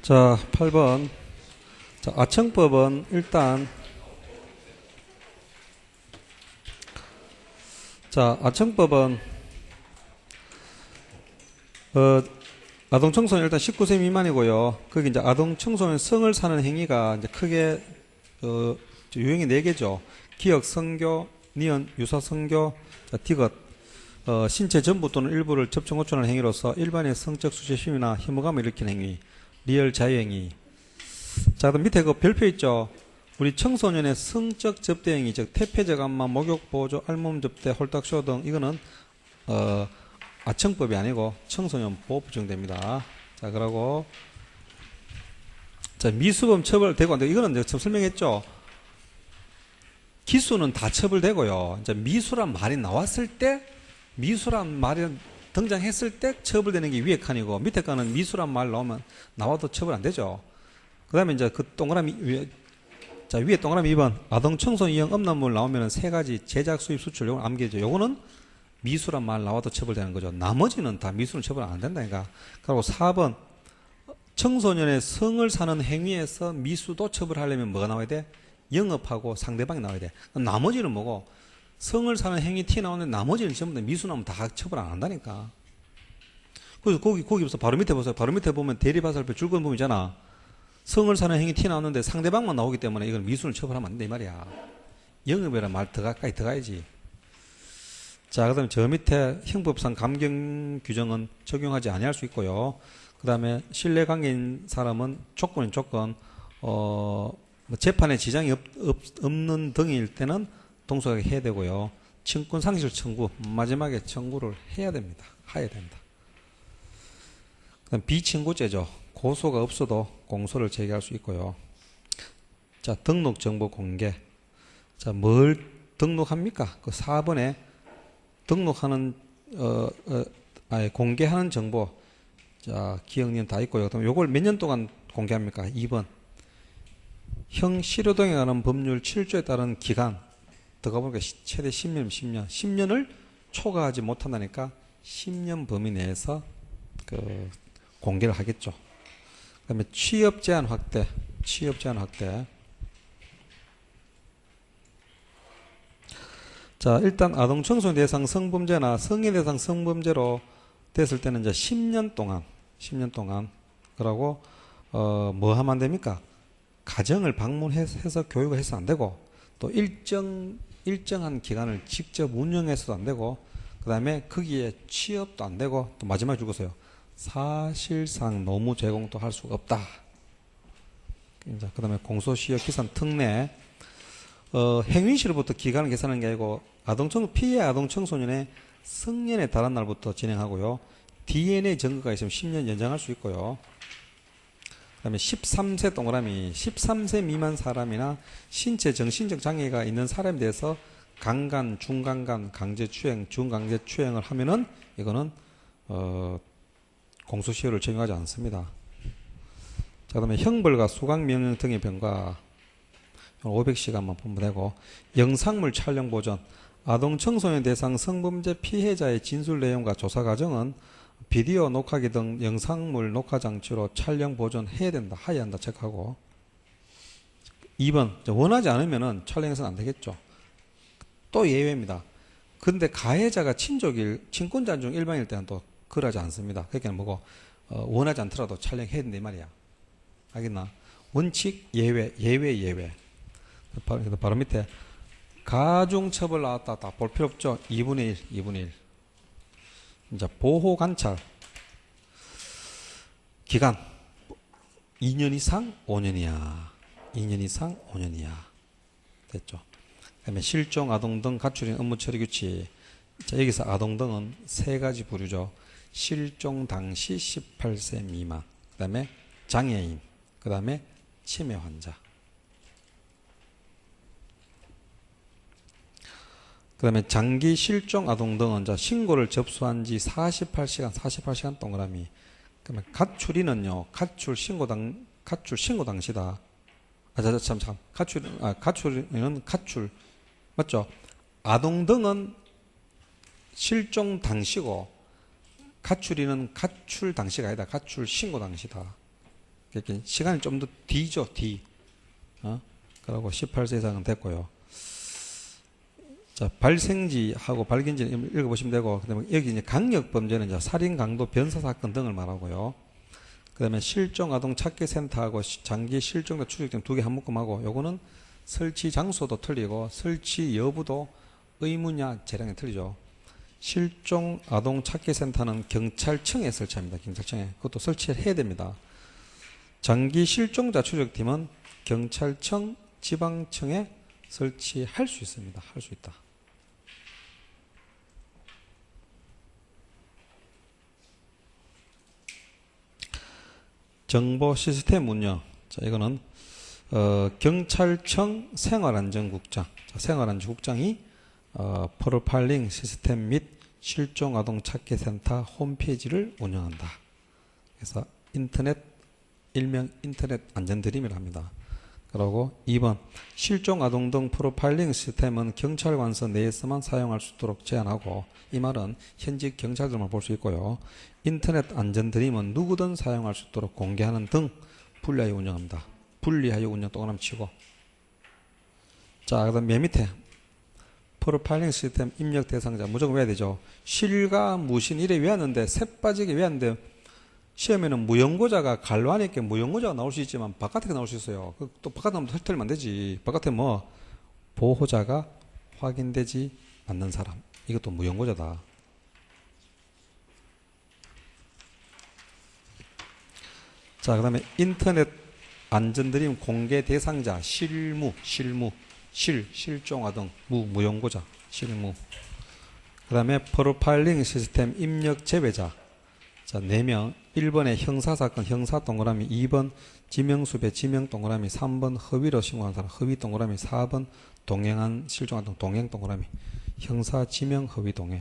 자, 8번. 자, 아청법은 일단, 아청법은, 아동 청소년 일단 19세 미만이고요. 거기 이제 아동 청소년 성을 사는 행위가 이제 크게, 유형이 4개죠. 기억, 성교, 니은, 유사 성교, 디귿, 신체 전부 또는 일부를 접촉 호출하는 행위로서 일반의 성적 수치심이나 혐오감을 일으키는 행위, 리얼 자유행위. 자, 그럼 밑에 그 별표 있죠? 우리 청소년의 성적 접대 행위, 즉, 태폐적 안마, 목욕, 보조, 알몸 접대, 홀딱쇼 등, 이거는, 아청법이 아니고 청소년 보호법 정도입니다. 자, 그러고, 자, 미수범 처벌되고, 이거는 내가 처음 설명했죠? 기수는 다 처벌되고요. 이제 미수란 말이 나왔을 때, 미수란 말이 등장했을 때 처벌되는 게 위에 칸이고, 밑에 칸은 미수란 말 나와도 처벌 안 되죠. 그 다음에 이제 그 동그라미 위에, 자, 위에 동그라미 2번, 아동 청소년 이용 음란물 나오면 3가지 제작, 수입, 수출, 요건 암기죠. 요거는 미수란 말 나와도 처벌되는 거죠. 나머지는 다 미수는 처벌 안 된다니까. 그리고 4번, 청소년의 성을 사는 행위에서 미수도 처벌하려면 뭐가 나와야 돼? 영업하고 상대방이 나와야 돼. 나머지는 뭐고? 성을 사는 행위 티 나오는데 나머지는 전부 다 미수 나오면 다 처벌 안 한다니까. 그래서 거기서 바로 밑에 보세요. 바로 밑에 보면 대리바살표 줄건 부분이잖아. 성을 사는 행위 티 나오는데 상대방만 나오기 때문에 이건 미수는 처벌하면 안 된다 이 말이야. 영업이란 말 더 가까이 들어가야지. 자, 그 다음에 저 밑에 형법상 감경 규정은 적용하지 아니할 수 있고요. 그 다음에 신뢰관계인 사람은 조건, 재판에 지장이 없는 등일 때는 동석하게 해야 되고요. 친권 상실 청구, 마지막에 청구를 해야 됩니다. 해야 된다. 그다음 비친구죄죠. 고소가 없어도 공소를 제기할 수 있고요. 자, 등록 정보 공개. 자, 뭘 등록합니까? 그 4번에 등록하는, 공개하는 정보. 자, 기억님 다 있고요. 그다음 요걸 몇 년 동안 공개합니까? 2번. 형 실효등에 관한 법률 7조에 따른 기간. 들어가 보니까 최대 10년, 10년. 10년을 초과하지 못한다니까 10년 범위 내에서 공개를 하겠죠. 그 다음에 취업 제한 확대. 자, 일단 아동 청소년 대상 성범죄나 성인 대상 성범죄로 됐을 때는 이제 10년 동안. 그러고, 뭐 하면 안 됩니까? 가정을 방문해서 교육을 해서 안 되고, 또 일정한 기간을 직접 운영해서도 안 되고, 그 다음에 거기에 취업도 안 되고, 또 마지막에 죽었어요. 사실상 노무 제공도 할 수가 없다. 그 다음에 공소시효 기산 특례, 행위시로부터 기간을 계산하는 게 아니고, 피해 아동 청소년의 성년에 달한 날부터 진행하고요. DNA 증거가 있으면 10년 연장할 수 있고요. 그 다음에 13세 동그라미, 13세 미만 사람이나 신체 정신적 장애가 있는 사람에 대해서 강간, 중강간, 강제추행, 중강제추행을 하면은 이거는 공소시효를 적용하지 않습니다. 자, 그 다음에 형벌과 수강명령 등의 병과 500시간만 보면 되고, 영상물 촬영 보전, 아동 청소년 대상 성범죄 피해자의 진술 내용과 조사 과정은 비디오 녹화기 등 영상물 녹화 장치로 촬영 보존해야 된다. 해야 한다. 체크하고. 2번. 원하지 않으면은 촬영해서는 안 되겠죠. 또 예외입니다. 근데 가해자가 친권자 중 일반일 때는 또 그러지 않습니다. 그러니까 뭐고, 원하지 않더라도 촬영해야 된다. 이 말이야. 알겠나? 원칙, 예외. 바로 밑에. 가중처벌 나왔다. 다 볼 필요 없죠. 2분의 1. 이제 보호 관찰 기간 2년 이상 5년이야. 2년 이상 5년이야. 됐죠. 그다음에 실종 아동 등 가출인 업무 처리 규칙. 자, 여기서 아동 등은 3가지 부류죠. 실종 당시 18세 미만. 그다음에 장애인. 그다음에 치매 환자. 그 다음에 장기 실종 아동 등은 신고를 접수한 지 48시간 동그라미. 그러면 가출인은요, 가출 신고 당시다. 가출인은 가출. 맞죠? 아동 등은 실종 당시고, 가출인은 가출 당시가 아니다. 가출 신고 당시다. 이렇게 시간이 좀 더 뒤죠, 뒤. 그리고 18세 이상은 됐고요. 자, 발생지하고 발견지 읽어보시면 되고, 그 다음에 여기 이제 강력범죄는 이제 살인, 강도, 변사 사건 등을 말하고요. 그 다음에 실종 아동 찾기 센터하고 장기 실종자 추적등 두 개 한 묶음하고, 요거는 설치 장소도 틀리고, 설치 여부도 의무냐, 재량이 틀리죠. 실종 아동 찾기 센터는 경찰청에 설치합니다. 경찰청에. 그것도 설치를 해야 됩니다. 장기 실종자 추적팀은 경찰청, 지방청에 설치할 수 있습니다. 할 수 있다. 정보 시스템 운영. 자, 이거는 경찰청 생활안전국장. 자, 생활안전국장이 프로파일링 시스템 및 실종 아동 찾기 센터 홈페이지를 운영한다. 그래서 일명 인터넷 안전드림이라 합니다. 그리고 2번 실종 아동 등 프로파일링 시스템은 경찰관서 내에서만 사용할 수 있도록 제한하고, 이 말은 현직 경찰들만 볼 수 있고요. 인터넷 안전드림은 누구든 사용할 수 있도록 공개하는 등 분리하여 운영합니다. 분리하여 운영 동그라미 치고. 자, 그 다음 맨 밑에 프로파일링 시스템 입력 대상자 무조건 외워야 되죠. 실과 무신 이래 외웠는데 새 빠지게 외웠는데 시험에는 무연고자가 갈로 있게 무연고자가 나올 수 있지만 바깥에 나올 수 있어요. 또 바깥에 나오면 틀리면 안 되지. 바깥에 뭐 보호자가 확인되지 않는 사람, 이것도 무연고자다. 자, 그 다음에 인터넷 안전드림 공개 대상자 실종 아동 무연고자 실무. 그 다음에 프로파일링 시스템 입력 제외자. 자, 4명. 1번에 형사사건 형사 동그라미, 2번 지명수배 지명 동그라미, 3번 허위로 신고한 사람 허위 동그라미, 4번 동행한 실종 아동 동행 동그라미. 형사 지명 허위 동행.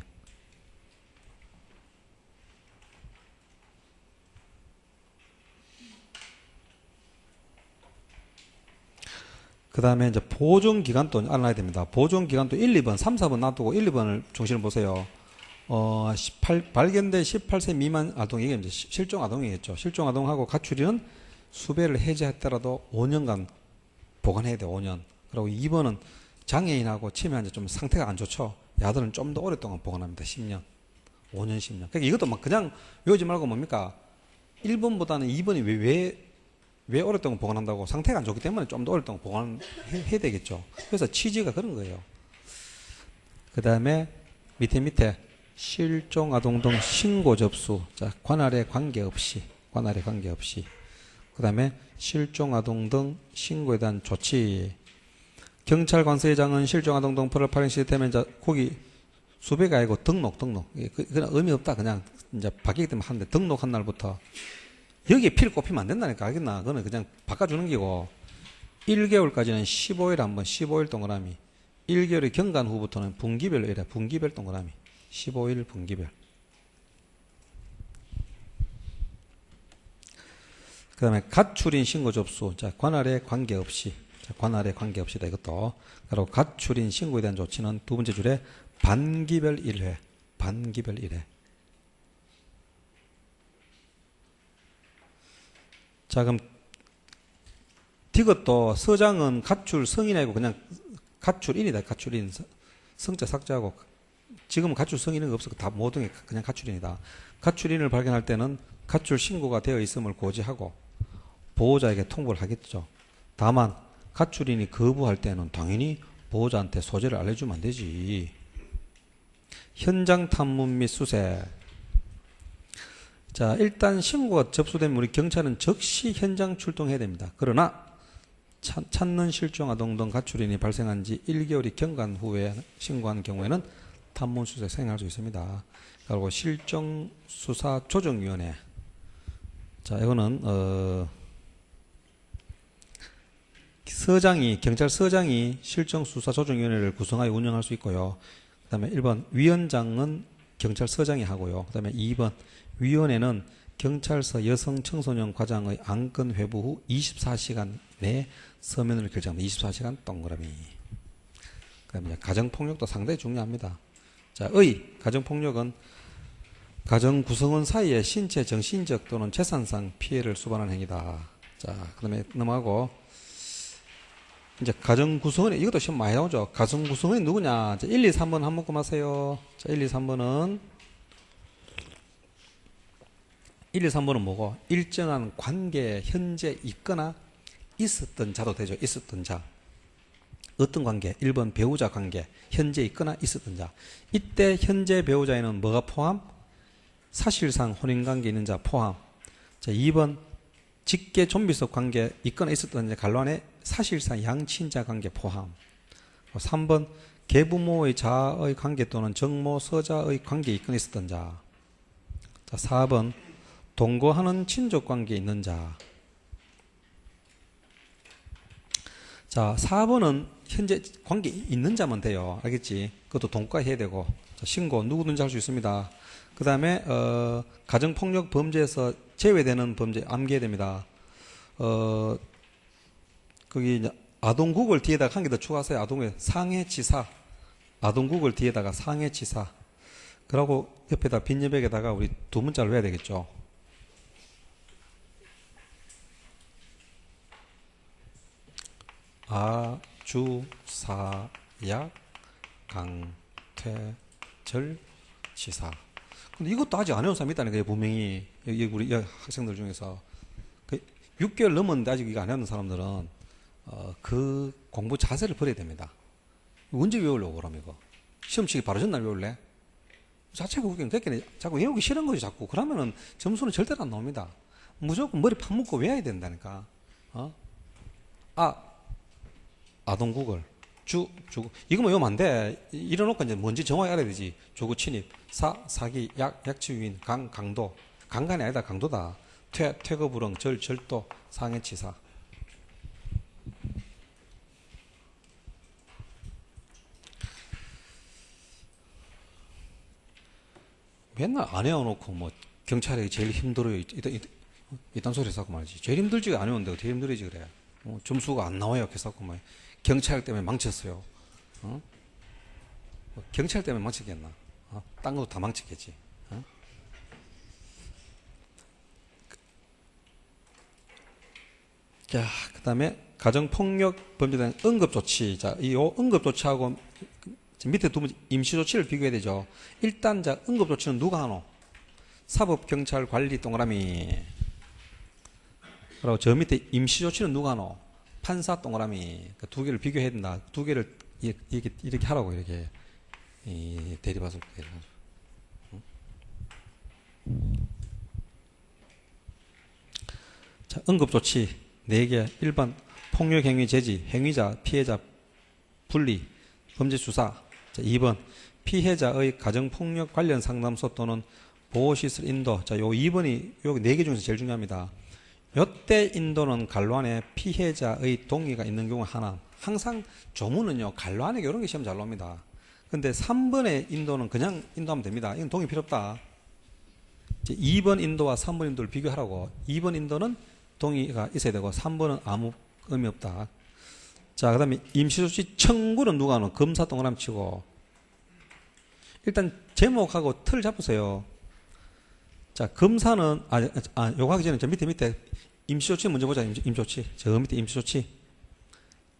그 다음에 이제 보존기간도 알아야 됩니다. 보존기간도 1, 2번, 3, 4번 놔두고 1, 2번을 중심을 보세요. 발견된 18세 미만 아동이 이제 실종 아동이겠죠. 실종 아동하고 가출이는 수배를 해제했더라도 5년간 보관해야 돼요. 5년. 그리고 2번은 장애인하고 치매한 좀 상태가 안 좋죠. 야들은 좀 더 오랫동안 보관합니다. 10년. 5년, 10년. 그러니까 이것도 막 그냥 외우지 말고 뭡니까? 1번보다는 2번이 왜 오랫동안 보관한다고? 상태가 안 좋기 때문에 좀 더 오랫동안 보관해야 되겠죠. 그래서 취지가 그런 거예요. 그 다음에 밑에 실종 아동 등 신고 접수. 자, 관할에 관계없이. 그 다음에 실종 아동 등 신고에 대한 조치. 경찰 관서회장은 실종 아동 등 프로파일링 시스템에 이제 거기 수배가 아니고 등록. 그건 의미 없다. 그냥 이제 바뀌기 때문에 하는데, 등록한 날부터 여기에 피를 꼽히면 안 된다니까. 알겠나? 그거는 그냥 바꿔주는 기고, 1개월까지는 15일 한번 15일 동그라미. 1개월의 경관 후부터는 분기별로 이래. 분기별 동그라미. 15일 분기별. 그 다음에 가출인 신고 접수. 자, 관할에 관계없이. 자, 관할에 관계없이다. 이것도. 그리고 가출인 신고에 대한 조치는 두 번째 줄에 반기별 1회. 반기별 1회. 자, 그럼 이것도 서장은 가출 성인이 아니고 그냥 가출인이다. 가출인. 성자 삭제하고. 지금은 가출 성인은 없어. 다 모든 게 그냥 가출인이다. 가출인을 발견할 때는 가출 신고가 되어 있음을 고지하고 보호자에게 통보를 하겠죠. 다만 가출인이 거부할 때는 당연히 보호자한테 소재를 알려주면 안 되지. 현장 탐문 및 수색. 자, 일단 신고가 접수되면 우리 경찰은 즉시 현장 출동해야 됩니다. 그러나 찾는 실종 아동 등 가출인이 발생한 지 1개월이 경과한 후에 신고한 경우에는 탐문 수색 수행할 수 있습니다. 그리고 실종 수사 조정위원회. 자, 이거는 경찰서장이 실종 수사 조정위원회를 구성하여 운영할 수 있고요. 그다음에 1번 위원장은 경찰서장이 하고요. 그다음에 2번 위원회는 경찰서 여성 청소년 과장의 안건 회부 후 24시간 내에 서면으로 결정합니다. 24시간 동그라미. 그다음에 가정폭력도 상당히 중요합니다. 자, 가정폭력은 가정 구성원 사이에 신체, 정신적 또는 재산상 피해를 수반하는 행위다. 자, 그 다음에 넘어가고, 이제 가정 구성원이, 이것도 시험 많이 나오죠. 가정 구성원이 누구냐? 자, 1, 2, 3번 한 묶음 하세요. 자, 1, 2, 3번은, 1, 2, 3번은 뭐고? 일정한 관계에 현재 있거나 있었던 자도 되죠. 있었던 자. 어떤 관계? 1번 배우자 관계. 현재 있거나 있었던 자. 이때 현재 배우자에는 뭐가 포함? 사실상 혼인관계 있는 자 포함. 자, 2번 직계 좀비속 관계 있거나 있었던 자 간란에 사실상 양친자 관계 포함. 3번 계부모의 자의 관계 또는 정모 서자의 관계 있거나 있었던 자. 자, 4번 동거하는 친족 관계 있는 자. 자, 4번은 현재 관계 있는 자면 돼요. 알겠지? 그것도 동거해야 되고. 자, 신고 누구든지 할 수 있습니다. 그 다음에 가정폭력 범죄에서 제외되는 범죄 암기해야 됩니다. 거기 이제 아동국을 뒤에다가 한 개 더 추가하세요. 아동의 상해치사. 아동국을 뒤에다가 상해치사. 그러고 옆에다 빈여백에다가 우리 두 문자를 외워야 되겠죠. 주사약 강퇴절 치사. 근데 이것도 아직 안 해온 사람이 있다는 거예요. 분명히 여기 우리 학생들 중에서 6개월 넘었는데 아직 이거 안 해온 사람들은 그 공부 자세를 버려야 됩니다. 언제 외우려고 그럼 이거? 시험치기 바로 전날 외울래? 자체가 웃기는 됐겠네. 자꾸 외우기 싫은 거지 자꾸. 그러면은 점수는 절대로 안 나옵니다. 무조건 머리 파묻고 외워야 된다니까. 아동국을 이거만 외우면 안 돼. 이래놓고 이제 뭔지 정확히 알아야 되지. 조구 침입, 사기, 약취유인, 강도. 강간이 아니다, 강도다. 퇴거불응, 절도, 상해치사. 맨날 안 해놓고 뭐 경찰이 제일 힘들어요. 이딴 소리 했었고 말이지. 제일 힘들지가 안 해오는데 어떻게 힘들어지 그래. 점수가 안 나와요. 했었고 뭐 경찰 때문에 망쳤어요. 뭐 경찰 때문에 망치겠나? 딴 것도 다 망치겠지. 자, 그 다음에 가정폭력 범죄에 대한 응급조치. 자, 이 응급조치하고 밑에 두 번째 임시조치를 비교해야 되죠. 일단 자, 응급조치는 누가 하노? 사법경찰관리 동그라미. 그리고 저 밑에 임시조치는 누가 하노? 판사 동그라미. 그 두 개를 비교해야 된다. 두 개를 이렇게 하라고 이렇게 대립하서. 자, 응급조치 4개. 1번 폭력행위 제지, 행위자, 피해자 분리, 범죄 수사. 자, 2번 피해자의 가정폭력 관련 상담소 또는 보호시설 인도. 자, 요 2번이 요 4개 중에서 제일 중요합니다. 요때 인도는 갈로안에 피해자의 동의가 있는 경우 하나. 항상 조문은요, 갈로안에 이런 게 시험 잘 나옵니다. 근데 3번의 인도는 그냥 인도하면 됩니다. 이건 동의 필요 없다. 이제 2번 인도와 3번 인도를 비교하라고. 2번 인도는 동의가 있어야 되고 3번은 아무 의미 없다. 자, 그 다음에 임시조치 청구는 누가 하노? 검사 동그라미 치고. 일단 제목하고 틀 잡으세요. 자, 검사는 요거 하기 전에 저 밑에 임시조치 먼저 보자. 임시조치. 저 밑에 임시조치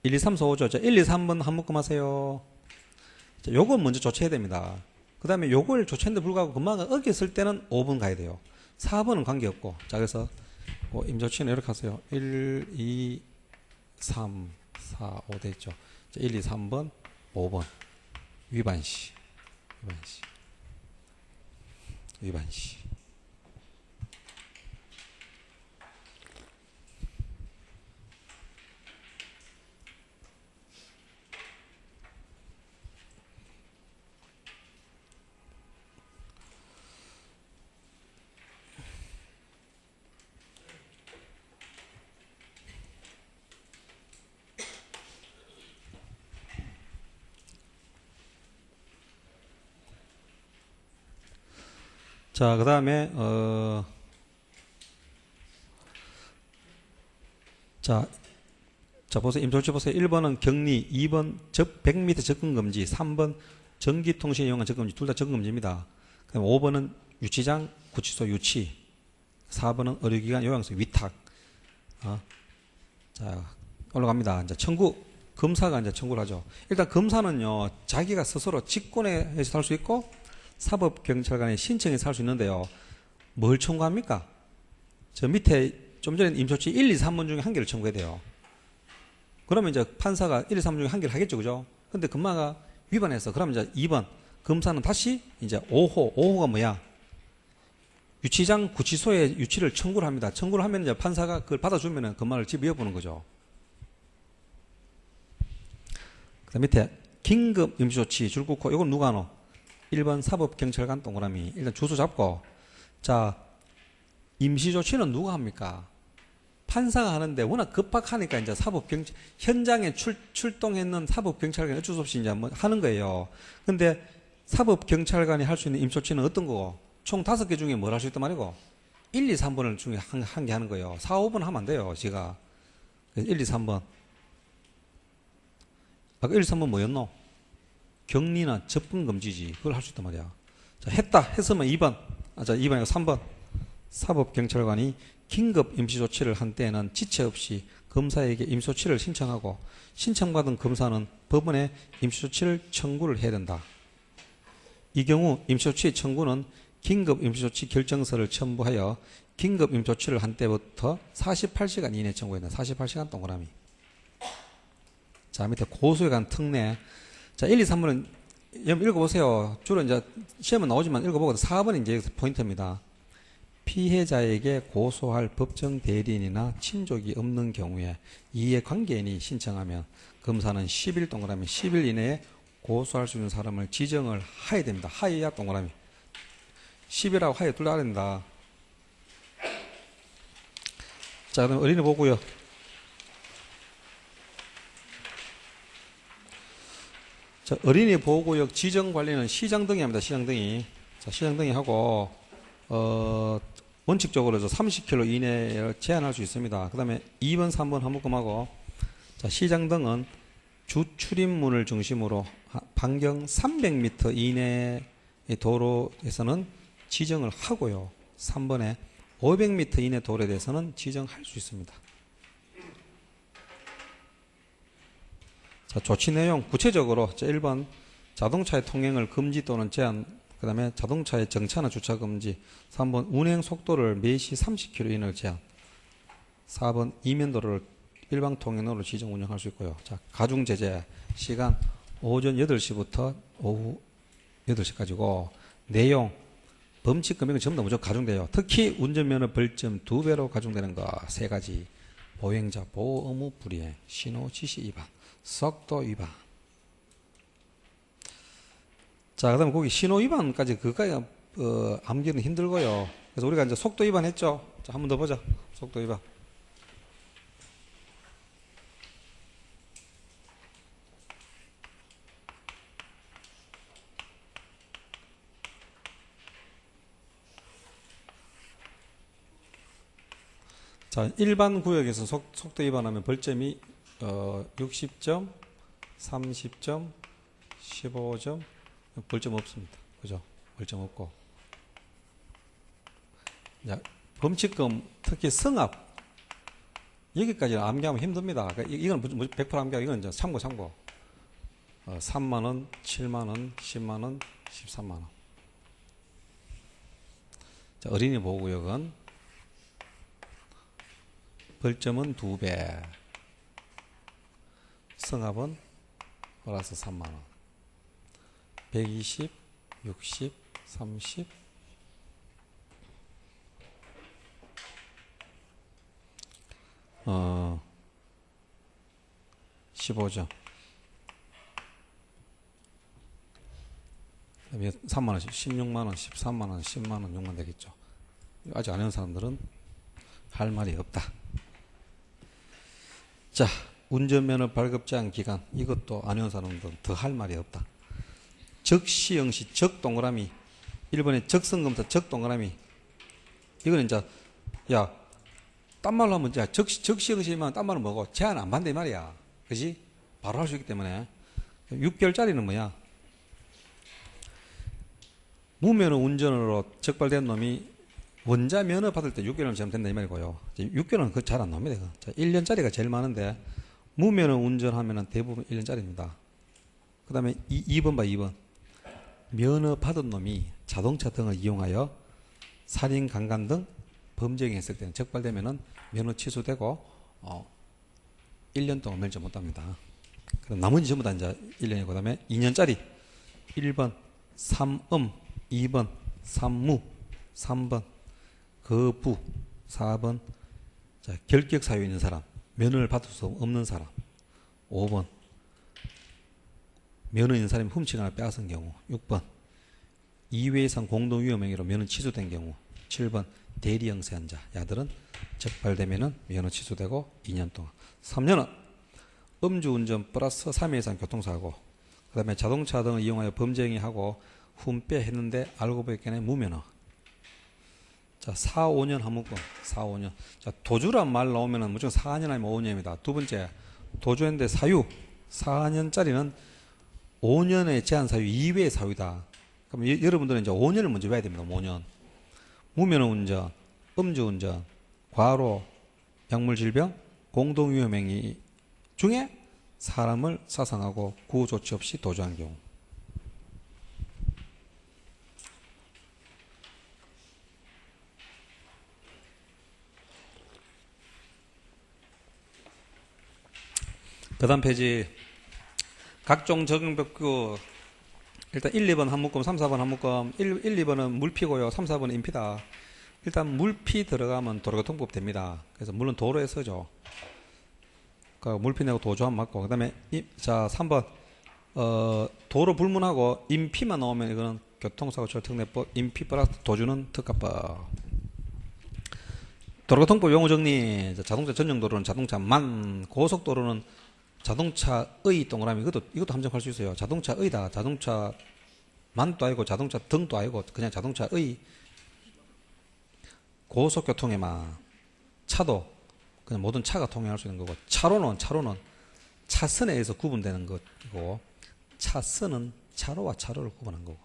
1, 2, 3, 4, 5죠. 자, 1, 2, 3번 한 묶음 하세요. 자, 요거 먼저 조치해야 됩니다. 그 다음에 요걸 조치했는데 불구하고 금방 어겼을 때는 5번 가야 돼요. 4번은 관계없고. 자, 그래서 임조치는 이렇게 하세요. 1, 2, 3, 4, 5 되죠. 1, 2, 3번, 5번. 위반시. 자, 그 다음에, 자, 보세요. 임조치 보세요. 1번은 격리, 2번 100m 접근금지, 3번 전기통신 이용한 접근금지, 둘 다 접근금지입니다. 그 다음에 5번은 유치장, 구치소 유치, 4번은 의료기관 요양소 위탁. 자, 올라갑니다. 이제 청구, 검사가 이제 청구를 하죠. 일단 검사는요, 자기가 스스로 직권해서 할 수 있고, 사법경찰관에 신청해서 할 수 있는데요. 뭘 청구합니까? 저 밑에 좀 전에 임소치 1, 2, 3번 중에 한 개를 청구해야 돼요. 그러면 이제 판사가 1, 2, 3번 중에 한 개를 하겠죠, 그죠? 근데 검사가 위반해서, 그러면 이제 2번, 검사는 다시 이제 5호가 뭐야? 유치장 구치소에 유치를 청구를 합니다. 청구를 하면 이제 판사가 그걸 받아주면은 검사를 집에 이어보는 거죠. 그 다음 밑에 긴급 임시조치 줄 긋고, 이건 누가 하노? 1번 사법경찰관 동그라미. 일단 주소 잡고, 자, 임시조치는 누가 합니까? 판사가 하는데 워낙 급박하니까 이제 현장에 출동했는 사법경찰관이 어쩔 수 없이 이제 뭐 하는 거예요. 근데 사법경찰관이 할 수 있는 임시조치는 어떤 거고? 총 5개 중에 뭘 할 수 있단 말이고? 1, 2, 3번을 중에 한 개 하는 거예요. 4, 5번 하면 안 돼요, 지가. 1, 2, 3번. 아까 1, 2, 3번 뭐였노? 격리나 접근금지지. 그걸 할 수 있단 말이야. 자, 했으면 2번. 자, 2번 아니고 3번. 사법경찰관이 긴급 임시조치를 한 때에는 지체 없이 검사에게 임시조치를 신청하고, 신청받은 검사는 법원에 임시조치를 청구를 해야 된다. 이 경우 임시조치 청구는 긴급 임시조치 결정서를 첨부하여 긴급 임시조치를 한 때부터 48시간 이내에 청구해야 된다. 48시간 동그라미. 자, 밑에 고소에 관한 특례. 자, 1, 2, 3번은 읽어보세요. 주로 이제 시험은 나오지만 읽어보고 4번이 이제 포인트입니다. 피해자에게 고소할 법정 대리인이나 친족이 없는 경우에 이해관계인이 신청하면 검사는 10일 동그라미 10일 이내에 고소할 수 있는 사람을 지정을 해야 됩니다. 하여야 동그라미. 10일하고 하여 둘 다 해야 된다. 자, 그럼 어린이 보고요. 자, 어린이 보호구역 지정 관리는 시장등이 합니다. 시장등이. 자, 시장등이 하고, 원칙적으로 30km 이내에 제한할 수 있습니다. 그 다음에 2번, 3번 한 묶음하고, 자, 시장등은 주 출입문을 중심으로 반경 300m 이내의 도로에서는 지정을 하고요. 3번에 500m 이내 도로에 대해서는 지정할 수 있습니다. 자, 조치 내용 구체적으로 1번 자동차의 통행을 금지 또는 제한, 그 다음에 자동차의 정차나 주차 금지, 3번 운행 속도를 매시 30km 이내로 제한, 4번 이면도로를 일방 통행로로 지정 운영할 수 있고요. 자, 가중 제재 시간 오전 8시부터 오후 8시까지고, 내용 범칙 금액은 전부 다 무조건 가중돼요. 특히 운전면허 벌점 2배로 가중되는 거 3가지. 보행자 보호 의무 불이행, 신호 지시 위반, 속도 위반. 자, 그 다음에 거기 신호 위반까지 그까지 암기는 힘들고요. 그래서 우리가 이제 속도 위반 했죠. 자, 한 번 더 보자. 속도 위반. 자, 일반 구역에서 속도 위반하면 벌점이 60점, 30점, 15점, 벌점 없습니다. 그죠? 벌점 없고. 자, 범칙금, 특히 승합. 여기까지는 암기하면 힘듭니다. 그러니까 이건 100% 암기하고, 이건 이제 참고. 3만원, 7만원, 10만원, 13만원. 자, 어린이 보호구역은 벌점은 2배, 승합은 플러스 3만원, 120, 60, 30, 15점. 3만원씩, 16만원, 13만원, 10만원, 6만 되겠죠. 아직 안 해온 사람들은 할 말이 없다. 자, 운전면허 발급제한 기간, 이것도 안 해온 사람들은 더 할 말이 없다. 적시형시, 적동그라미. 1번에 적성검사, 적동그라미. 이거는 이제, 야, 딴 말로 하면, 야, 적시형시면 딴 말은 뭐고, 제한 안 받는다 이 말이야. 그지? 바로 할 수 있기 때문에. 6개월짜리는 뭐야? 무면허 운전으로 적발된 놈이 원자 면허 받을 때 6개월은 지나면 된다 이 말이고요. 6개월은 그 잘 안 나옵니다. 자, 1년짜리가 제일 많은데 무면허 운전하면 대부분 1년짜리입니다. 그 다음에 2번 봐 2번. 면허 받은 놈이 자동차 등을 이용하여 살인, 강간 등 범죄 행위했을 때는 적발되면은 면허 취소되고 1년 동안 면허 못합니다. 그럼 나머지 전부 다 이제 1년이고 그다음에 2년짜리 1번 삼음, 2번 삼무, 3번 거부, 4번 자, 결격 사유 있는 사람, 면허를 받을 수 없는 사람, 5번 면허 있는 사람이 훔치거나 빼앗은 경우, 6번 2회 이상 공동위험행위로 면허 취소된 경우, 7번 대리 영세한 자, 야들은 적발되면은 면허 취소되고 2년 동안. 3년은 음주운전 플러스 3회 이상 교통사고, 그 다음에 자동차 등을 이용하여 범죄행위하고 훈빼했는데 알고 보기 전에 무면허. 자, 4, 5년 한묶음, 4, 5년. 자, 도주란 말 나오면은 무조건 4년 아니면 5년입니다. 두 번째, 도주했는데 사유, 4년짜리는 5년의 제한 사유 이외의 사유다. 그럼 여러분들은 이제 5년을 먼저 외워야 됩니다. 5년. 무면허 운전, 음주운전, 과로, 약물질병, 공동위험행위 중에 사람을 사상하고 구호 조치 없이 도주한 경우. 그 다음 페이지. 각종 적용법규. 일단 1, 2번 한 묶음, 3, 4번 한 묶음. 1, 2번은 물피고요. 3, 4번은 인피다. 일단 물피 들어가면 도로교통법 됩니다. 그래서 물론 도로에 쓰죠. 그러니까 물피 내고 도주하면 맞고. 그 다음에 자 3번 도로 불문하고 인피만 나오면 이거는 교통사고 절특례법, 인피 플러스 도주는 특가법. 도로교통법 용어정리. 자동차 전용도로는 자동차만, 고속도로는 자동차의 동그라미. 이것도 함정할 수 있어요. 자동차의다. 자동차만도 아니고 자동차 등도 아니고 그냥 자동차의. 고속교통에만 차도 그냥 모든 차가 통행할 수 있는 거고, 차로는 차선에 의해서 구분되는 것이고, 차선은 차로와 차로를 구분한 거고,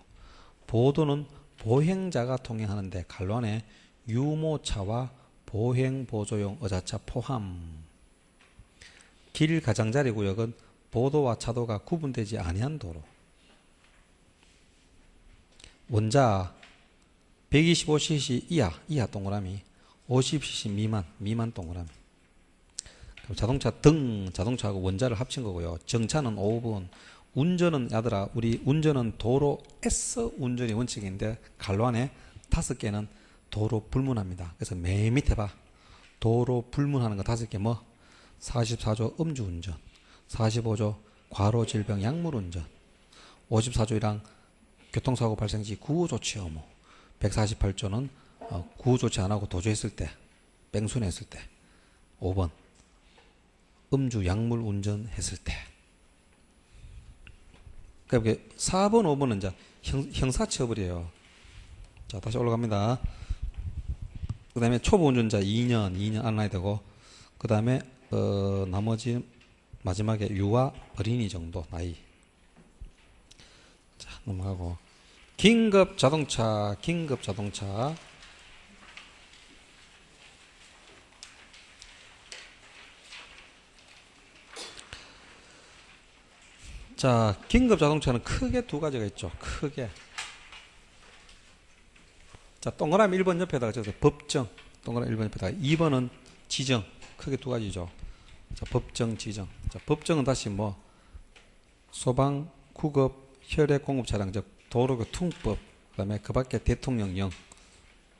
보도는 보행자가 통행하는데 갈로 안에 유모차와 보행보조용 의자차 포함. 길 가장자리 구역은 보도와 차도가 구분되지 아니한 도로. 원자 125cc 이하 동그라미, 50cc 미만 동그라미. 자동차 등, 자동차하고 원자를 합친 거고요. 정차는 5번. 운전은 야들아, 우리 운전은 도로에서 운전이 원칙인데 갈로 안에 5개는 도로 불문합니다. 그래서 맨 밑에 봐. 도로 불문하는 거 5개 뭐? 44조 음주운전, 45조 과로질병 약물운전, 54조 1항 교통사고 발생 시 구호조치 의무, 148조는 구호조치 안 하고 도주했을 때, 뺑소니했을 때, 5번 음주 약물 운전했을 때. 그러니까 4번, 5번은 이제 형사처벌이에요. 자, 다시 올라갑니다. 그 다음에 초보 운전자 2년 안 나야 되고, 그 다음에 나머지 마지막에 유아 어린이 정도 나이. 자, 넘어가고. 긴급 자동차. 자, 긴급 자동차는 크게 두 가지가 있죠. 크게. 자, 동그라미 1번 옆에다가 적어서 법정. 동그라미 1번 옆에다가 2번은 지정. 크게 두 가지죠. 자, 법정, 지정. 자, 법정은 다시 뭐 소방, 구급, 혈액 공급 차량, 즉 도로교통법, 그다음에 그 밖에 대통령령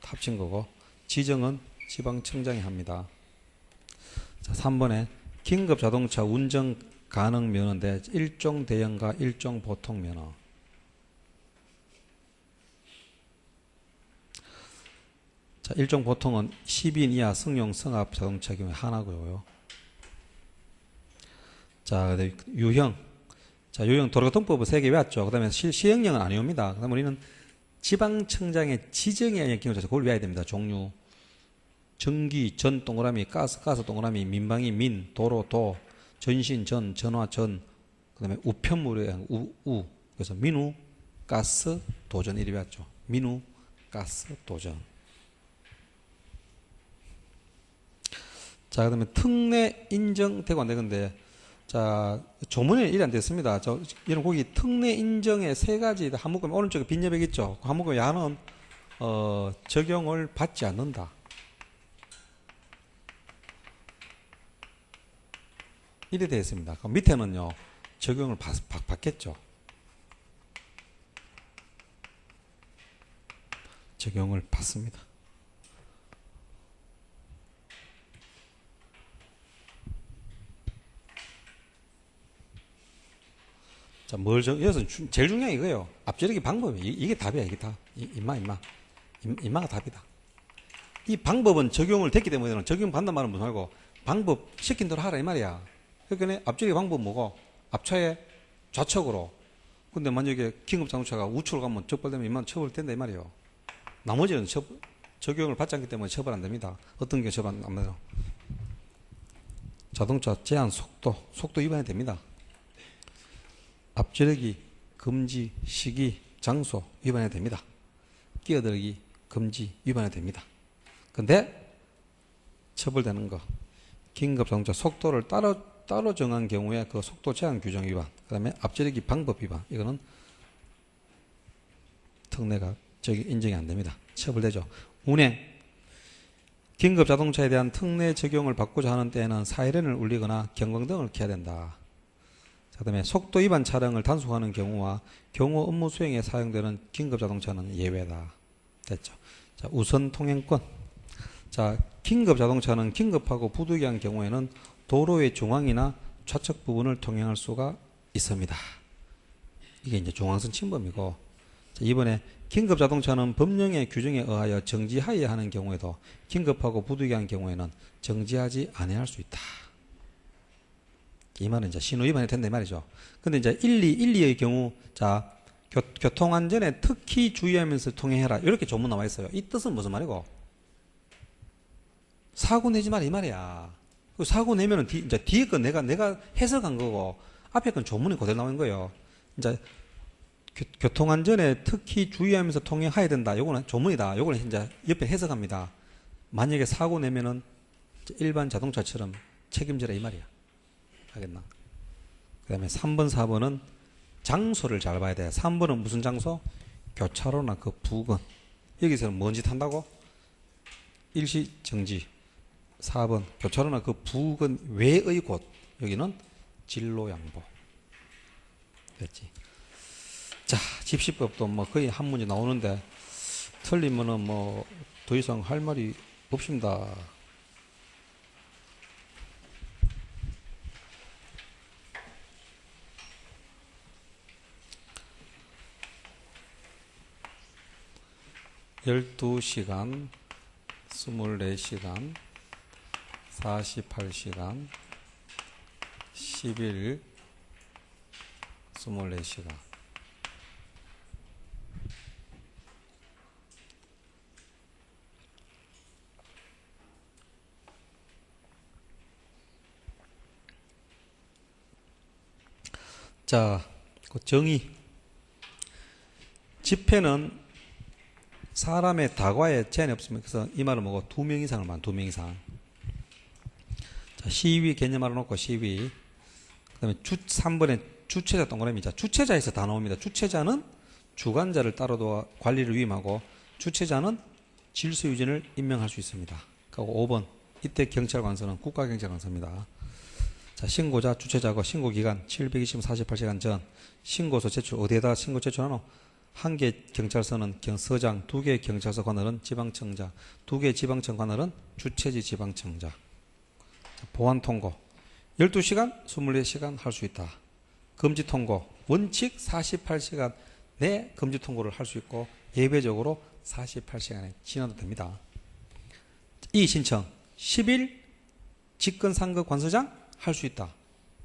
합친 거고, 지정은 지방청장이 합니다. 자, 3번에 긴급 자동차 운전 가능 면허인데 일종 대형과 일종 보통 면허. 자, 일종 보통은 10인 이하 승용 승합 자동차 경우에 하나고요. 자, 유형. 자, 유형 도로교통법을 3개 외웠죠. 그 다음에 시행령은 안 외웁니다. 그 다음에 우리는 지방청장의 지정에 의한 경우라서 그걸 외워야 됩니다. 종류. 전기, 전 동그라미, 가스 동그라미, 민방위, 민, 도로, 도, 전신, 전화, 그 다음에 우편물에 의한 우. 그래서 민우, 가스, 도전 이리 외웠죠. 민우, 가스, 도전. 자, 그다음에 특례 인정되고 안 되건데, 자, 조문에 일이 안 됐습니다. 이런 거기 특례 인정의 세 가지 한 묶음, 오른쪽에 빈 여백 있죠? 한 묶음 야는 적용을 받지 않는다. 이래 되어 있습니다. 그럼 밑에는요, 적용을 받겠죠. 적용을 받습니다. 자, 여기서 제일 중요한 이거예요. 앞지르기 방법이, 이게 답이야, 이게 답. 임마가 답이다. 이 방법은 적용을 됐기 때문에 적용 받는 말은 무슨 말고, 방법 시킨 대로 하라, 이 말이야. 그러니까 앞지르기 방법 뭐고, 앞차에 좌측으로. 근데 만약에 긴급자동차가 우측으로 가면 적발되면 임마는 처벌된다, 이 말이에요. 나머지는 적용을 받지 않기 때문에 처벌 안 됩니다. 어떤 경우 처벌 안 돼요? 자동차 제한 속도 위반이 됩니다. 앞지르기 금지 시기 장소 위반이 됩니다. 끼어들기 금지 위반이 됩니다. 근데 처벌되는 거 긴급자동차 속도를 따로 정한 경우에 그 속도 제한 규정 위반, 그 다음에 앞지르기 방법 위반, 이거는 특례가 인정이 안 됩니다. 처벌되죠. 운행 긴급자동차에 대한 특례 적용을 받고자 하는 때에는 사이렌을 울리거나 경광등을 켜야 된다. 그 다음에 속도 위반 차량을 단속하는 경우와 경호 업무 수행에 사용되는 긴급자동차는 예외다. 됐죠. 자, 우선 통행권. 자, 긴급자동차는 긴급하고 부득이한 경우에는 도로의 중앙이나 좌측 부분을 통행할 수가 있습니다. 이게 이제 중앙선 침범이고, 자, 이번에 긴급자동차는 법령의 규정에 의하여 정지하여야 하는 경우에도 긴급하고 부득이한 경우에는 정지하지 아니할 수 있다. 이 말은 이제 신호 위반이 된다 이 말이죠. 근데 이제 1, 2의 경우, 자, 교통안전에 특히 주의하면서 통행해라. 이렇게 조문 나와 있어요. 이 뜻은 무슨 말이고? 사고 내지 마라 이 말이야. 사고 내면은 이제 뒤에 건 내가 해석한 거고, 앞에 건 조문이 그대로 나온 거예요. 이제 교통안전에 특히 주의하면서 통행해야 된다. 요거는 조문이다. 요거는 이제 옆에 해석합니다. 만약에 사고 내면은 일반 자동차처럼 책임져라 이 말이야. 알겠나? 그 다음에 3번, 4번은 장소를 잘 봐야 돼. 3번은 무슨 장소? 교차로나 그 부근. 여기서는 뭔 짓 한다고? 일시 정지. 4번 교차로나 그 부근 외의 곳. 여기는 진로 양보. 됐지? 자, 집시법도 뭐 거의 한 문제 나오는데 틀리면은 뭐 더 이상 할 말이 없습니다. (12시간) (24시간) (48시간) (10일) (24시간) 자, 그 정의. 집회는 사람의 다과에 제한이 없습니다. 그래서 이 말은 뭐고? 2명 이상을 만 2명 이상. 자, 시위 개념 알아놓고 시위. 그 다음에 3번에 주체자 동그라미자. 주체자에서 다 나옵니다. 주체자는 주관자를 따로도 관리를 위임하고, 주체자는 질서 유지를 임명할 수 있습니다. 그리고 5번. 이때 경찰관서는 국가경찰관서입니다. 자, 신고자, 주체자고 신고기간 720, 48시간 전. 신고서 제출, 어디에다 신고 제출하노? 1개 경찰서는 서장, 2개 경찰서 관할은 지방청장, 2개 지방청 관할은 주체지 지방청장. 자, 보안 통고. 12시간, 24시간 할 수 있다. 금지 통고. 원칙 48시간 내 금지 통고를 할 수 있고, 예외적으로 48시간에 지나도 됩니다. 이 신청. 10일 직권상급 관서장 할 수 있다.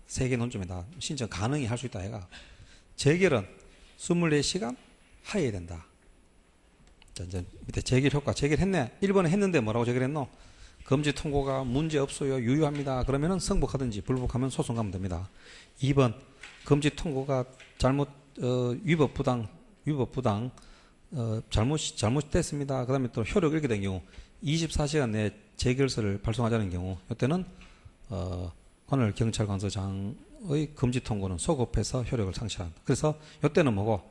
3개 논점이다. 신청 가능히 할 수 있다. 얘가. 재결은 24시간 하여야 된다. 자, 이제 밑에 재결 효과. 재결했네. 1번에 했는데 뭐라고 재결했노? 금지 통고가 문제 없어요. 유효합니다. 그러면은 승복하든지 불복하면 소송 가면 됩니다. 2번. 금지 통고가 위법 부당 잘못됐습니다. 그 다음에 또 효력 이렇게 된 경우 24시간 내에 재결서를 발송하자는 경우, 이때는 관할 경찰관서장의 금지 통고는 소급해서 효력을 상실한다. 그래서 이때는 뭐고,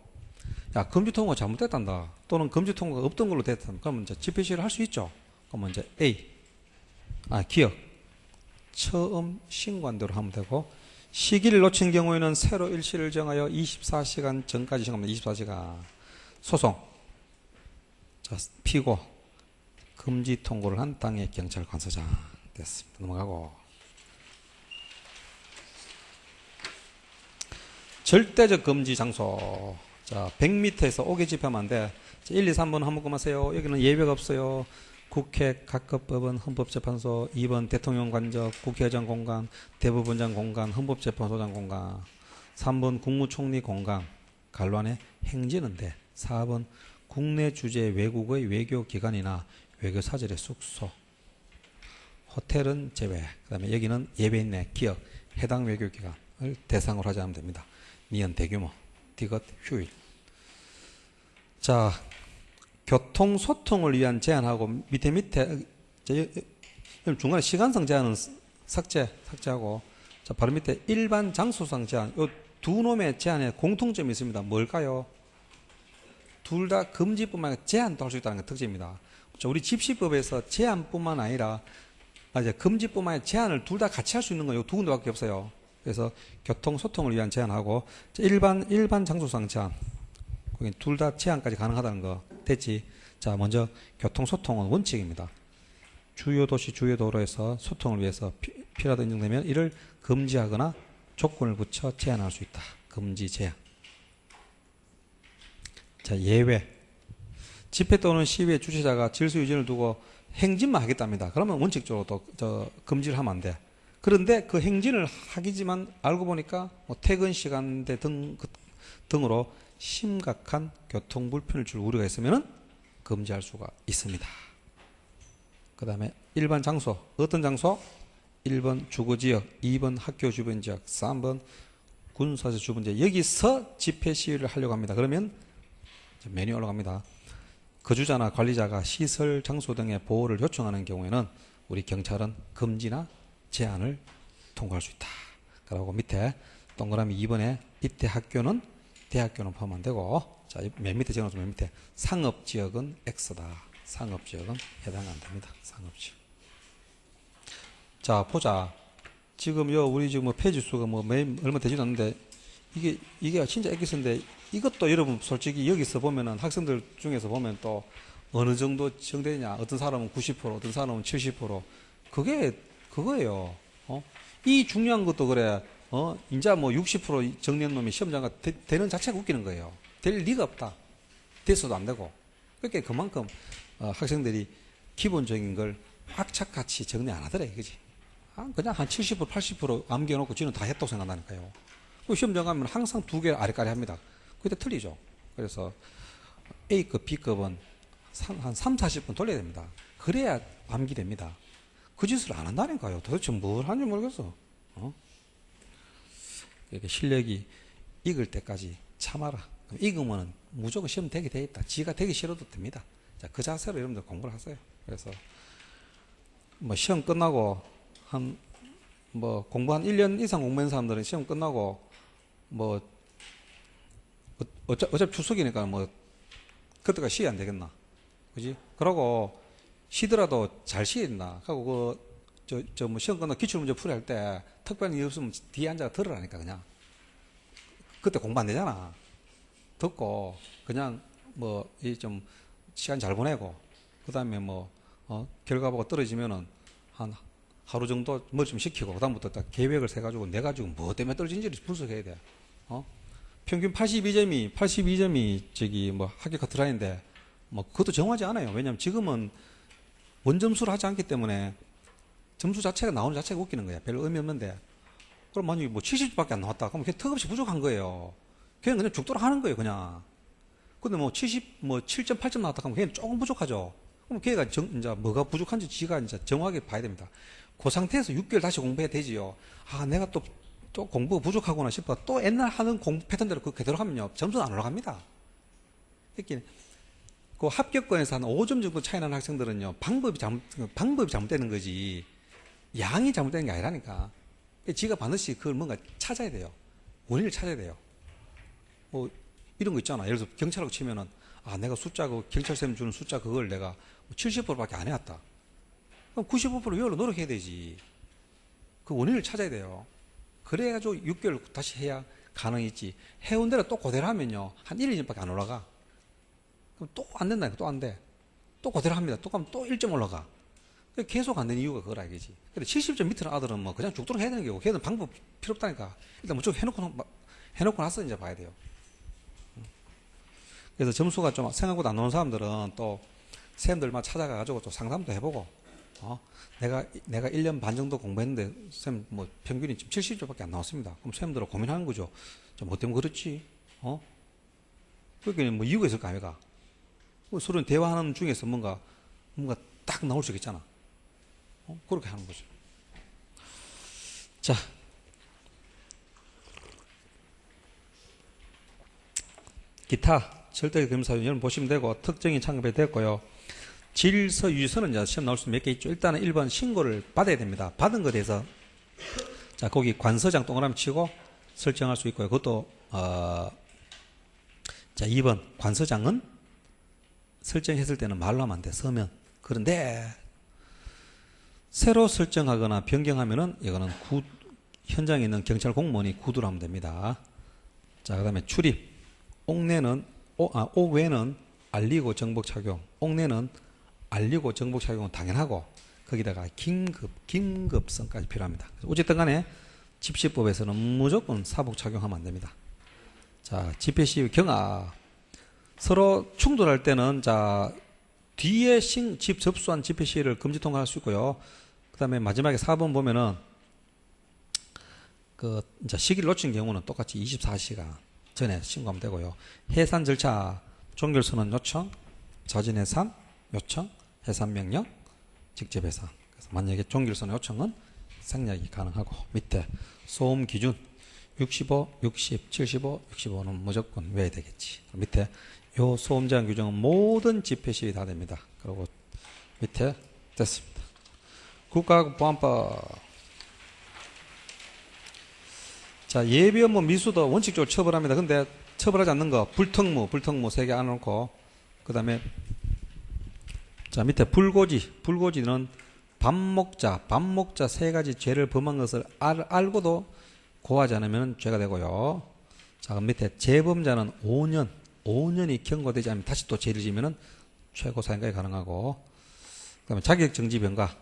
야, 금지 통고가 잘못됐단다. 또는 금지 통고가 없던 걸로 됐다. 그러면 이제 집회 시위를 할 수 있죠. 그러면 이제 기억. 처음 신고한대로 하면 되고, 시기를 놓친 경우에는 새로 일시를 정하여 24시간 전까지 정합니다. 24시간. 소송. 자, 피고. 금지 통고를 한 당의 경찰관서장 됐습니다. 넘어가고. 절대적 금지 장소. 자, 100m에서 5개 집회하면 안 돼. 1, 2, 3번 한 묶음 하세요. 여기는 예외가 없어요. 국회 각급법원 헌법재판소, 2번 대통령 관저, 국회의장 공간, 대법원장 공간, 헌법재판소장 공간, 3번 국무총리 공간, 관란의 행진인데, 4번 국내 주재 외국의 외교기관이나 외교사절의 숙소, 호텔은 제외. 그 다음에 여기는 예배인 내 기업, 해당 외교기관을 대상으로 하지 않으면 됩니다. 미연 대규모, 디귿 휴일. 자, 교통소통을 위한 제한하고 밑에 중간에 시간상 제한은 삭제하고, 자, 바로 밑에 일반 장소상 제한, 요 두 놈의 제한에 공통점이 있습니다. 뭘까요? 둘 다 금지뿐만 아니라 제한도 할 수 있다는 게 특징입니다. 자, 우리 집시법에서 제한뿐만 아니라 금지뿐만 아니라 제한을 둘 다 같이 할 수 있는 건 요 두 군데밖에 없어요. 그래서 교통소통을 위한 제한하고 일반 장소상 제한, 둘 다 제한까지 가능하다는 거 됐지. 자, 먼저 교통소통은 원칙입니다. 주요 도시 주요 도로에서 소통을 위해서 필요하다 인정되면 이를 금지하거나 조건을 붙여 제한할 수 있다. 금지 제한. 자, 예외. 집회 또는 시위의 주최자가 질서 유지를 두고 행진만 하겠답니다. 그러면 원칙적으로 또 금지를 하면 안 돼. 그런데 그 행진을 하기지만 알고 보니까 뭐 퇴근 시간대 등으로 심각한 교통 불편을 줄 우려가 있으면 금지할 수가 있습니다. 그 다음에 일반 장소. 어떤 장소? 1번 주거지역, 2번 학교 주변지역, 3번 군사적 주변지역. 여기서 집회 시위를 하려고 합니다. 그러면 메뉴 올라갑니다. 거주자나 관리자가 시설, 장소 등의 보호를 요청하는 경우에는 우리 경찰은 금지나 제한을 통과할 수 있다. 그리고 밑에 동그라미 2번에 이때 학교는 대학교는 포함 안 되고, 자, 맨 밑에 적어놓죠. 맨 밑에 상업지역은 X다. 상업지역은 해당 안 됩니다. 상업지역. 자, 보자. 지금 우리 지금 뭐 페이지 수가 얼마 되지도 않는데, 이게 진짜 엑기스인데, 이것도 여러분 솔직히 여기서 보면은 학생들 중에서 보면 또 어느 정도 정되냐. 어떤 사람은 90%, 어떤 사람은 70%. 그거예요. 이 중요한 것도 그래. 이제 뭐 60% 정리한 놈이 시험장가 되는 자체가 웃기는 거예요. 될 리가 없다. 됐어도 안 되고. 그러니까 그만큼 학생들이 기본적인 걸 악착같이 정리 안 하더래, 그지? 그냥 한 70%, 80% 암기해놓고 지는 다 했다고 생각한다니까요. 그 시험장 가면 항상 2개 아래까지 합니다. 그때 틀리죠. 그래서 A급, B급은 한 3, 40분 돌려야 됩니다. 그래야 암기됩니다. 그 짓을 안 한다니까요. 도대체 뭘 하는지 모르겠어. 이렇게 실력이 익을 때까지 참아라. 익으면 무조건 시험 되게 돼 있다. 지가 되기 싫어도 됩니다. 자, 그 자세로 여러분들 공부를 하세요. 그래서 뭐 시험 끝나고 공부 한 1년 이상 공부한 사람들은 시험 끝나고 어차피 추석이니까 그때가 쉬어야 안 되겠나. 그지? 그러고 쉬더라도 잘 쉬어야 된다. 하고 뭐 시험 끝나고 기출문제 풀이 할 때 특별한 일 없으면 뒤에 앉아서 들으라니까 그냥. 그때 공부 안 되잖아. 듣고 그냥 좀 시간 잘 보내고 그 다음에 결과 보고 떨어지면은 한 하루 정도 뭐 좀 시키고 그다음부터 딱 계획을 세가지고 내 가지고 뭐 때문에 떨어진지를 분석해야 돼. 평균 82점이 학교 카트라인데 그것도 정하지 않아요. 왜냐면 지금은 원점수를 하지 않기 때문에 점수 자체가 나오는 자체가 웃기는 거야. 별로 의미 없는데. 그럼 만약에 70밖에 안 나왔다. 그럼 그게 턱없이 부족한 거예요. 그냥 죽도록 하는 거예요, 그냥. 근데 7점, 8점 나왔다. 그러면 걔는 조금 부족하죠. 그럼 걔가 이제 뭐가 부족한지 지가 이제 정확하게 봐야 됩니다. 그 상태에서 6개월 다시 공부해야 되지요. 내가 또 공부가 부족하구나 싶어. 또 옛날 하는 공부 패턴대로 그대로 하면요. 점수는 안 올라갑니다. 이렇게 그 합격권에서 한 5점 정도 차이 나는 학생들은요, 방법이 잘못되는 거지, 양이 잘못되는 게 아니라니까. 지가 반드시 그걸 뭔가 찾아야 돼요. 원인을 찾아야 돼요. 뭐, 이런 거 있잖아. 예를 들어서 경찰하고 치면은, 아, 내가 숫자, 경찰쌤 주는 숫자 그걸 내가 70%밖에 안 해왔다. 그럼 95% 외우려 노력해야 되지. 그 원인을 찾아야 돼요. 그래가지고 6개월 다시 해야 가능했지. 해온 대로 또 그대로 하면요, 한 1, 2점밖에 안 올라가. 그럼 또 안 된다니까. 또 안 돼. 또 그대로 합니다. 또 가면 또 1점 올라가. 계속 안 되는 이유가 그거라 이거지. 근데 70점 밑으로 아들은 뭐 그냥 죽도록 해야 되는 거고, 걔는 방법 필요 없다니까. 일단 무조건 해놓고 나서 이제 봐야 돼요. 그래서 점수가 좀 생각보다 안 나오는 사람들은 또 쌤들만 찾아가가지고 또 상담도 해보고, 내가 1년 반 정도 공부했는데 쌤 뭐 평균이 지금 70점밖에 안 나왔습니다. 그럼 쌤들은 고민하는 거죠. 뭐 때문에 그렇지? 그러니까 뭐 이유가 있을 거 아닙니까? 서로 대화하는 중에서 뭔가 딱 나올 수 있겠잖아. 그렇게 하는 거죠. 자, 기타 절대 검사 여러분 보시면 되고, 특정이 창급이 됐고요. 질서 유지서는 이제 시험 나올 수 몇 개 있죠. 일단은 1번 신고를 받아야 됩니다. 받은 것에 대해서 자, 거기 관서장 동그라미 치고 설정할 수 있고요. 그것도 자, 2번 관서장은 설정했을 때는 말로 하면 안 돼. 서면. 그런데 새로 설정하거나 변경하면은 이거는 현장에 있는 경찰 공무원이 구두를 하면 됩니다. 자, 그 다음에 출입. 오외는 알리고 정복 착용. 옥내는 알리고 정복 착용은 당연하고, 거기다가 긴급성까지 필요합니다. 어쨌든 간에 집시법에서는 무조건 사복 착용하면 안 됩니다. 자, 집회 시위 경하. 서로 충돌할 때는 자, 뒤에 집 접수한 집회 시위를 금지 통과할 수 있고요. 그 다음에 마지막에 4번 보면은 이제 시기를 놓친 경우는 똑같이 24시간 전에 신고하면 되고요. 해산 절차, 종결선언 요청, 자진 해산 요청, 해산 명령, 직접 해산. 그래서 만약에 종결선언 요청은 생략이 가능하고, 밑에 소음 기준 65, 60, 75, 65는 무조건 외워야 되겠지. 밑에 요 소음 제한 규정은 모든 집회 시위 다 됩니다. 그리고 밑에 됐습니다. 국가보안법. 자, 예비 업무 미수도 원칙적으로 처벌합니다. 근데 처벌하지 않는 거, 불특무 3개 안 놓고, 그 다음에 자, 밑에 불고지는 밥 먹자 3가지 죄를 범한 것을 알고도 고하지 않으면 죄가 되고요. 자, 그럼 밑에 재범자는 5년이 경고되지 않으면 다시 또 죄를 지면은 최고사형까지 가능하고, 그 다음에 자격정지 병가,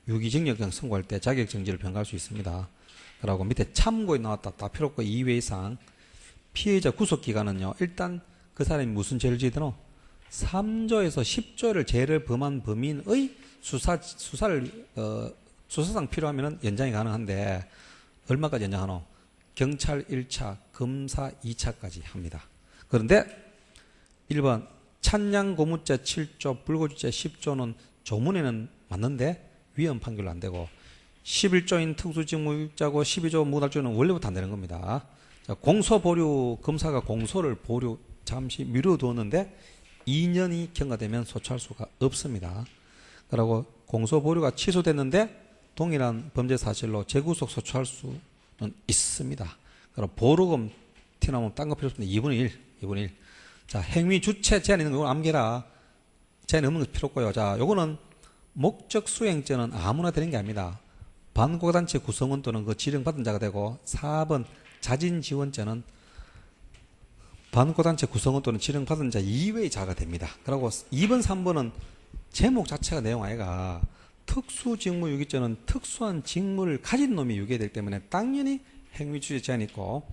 유기징역형 선고할 때 자격정지를 병가할 수 있습니다. 그리고 밑에 참고에 나왔다. 다 필요 없고 2회 이상. 피해자 구속기간은요, 일단 그 사람이 무슨 죄를 지더노? 3조에서 10조를 죄를 범한 범인의 수사상 필요하면 연장이 가능한데, 얼마까지 연장하노? 경찰 1차, 검사 2차까지 합니다. 그런데 1번 찬양 고무죄 7조, 불고지죄 10조는 조문에는 맞는데 위헌 판결로 안 되고, 11조인 특수직무유기자고 12조 무달죄는 원래부터 안 되는 겁니다. 자, 공소보류, 검사가 공소를 잠시 미뤄두었는데 2년이 경과되면 소추할 수가 없습니다. 그리고 공소보류가 취소됐는데 동일한 범죄 사실로 재구속 소추할 수는 있습니다. 그리고 보루금 튀어나오면 딴 거 필요 없습니다. 2분의 1. 자, 행위 주체 제한 있는 거 암기라. 제한 없는 거 필요 없고요. 자, 요거는 목적 수행죄는 아무나 되는 게 아닙니다. 반고단체 구성원 또는 그 지령받은 자가 되고, 4번 자진지원죄는 반고단체 구성원 또는 지령받은 자 이외의 자가 됩니다. 그리고 2번, 3번은 제목 자체가 내용 아이가, 특수직무유기죄는 특수한 직무를 가진 놈이 유기되기 때문에 당연히 행위주체 제한이 있고,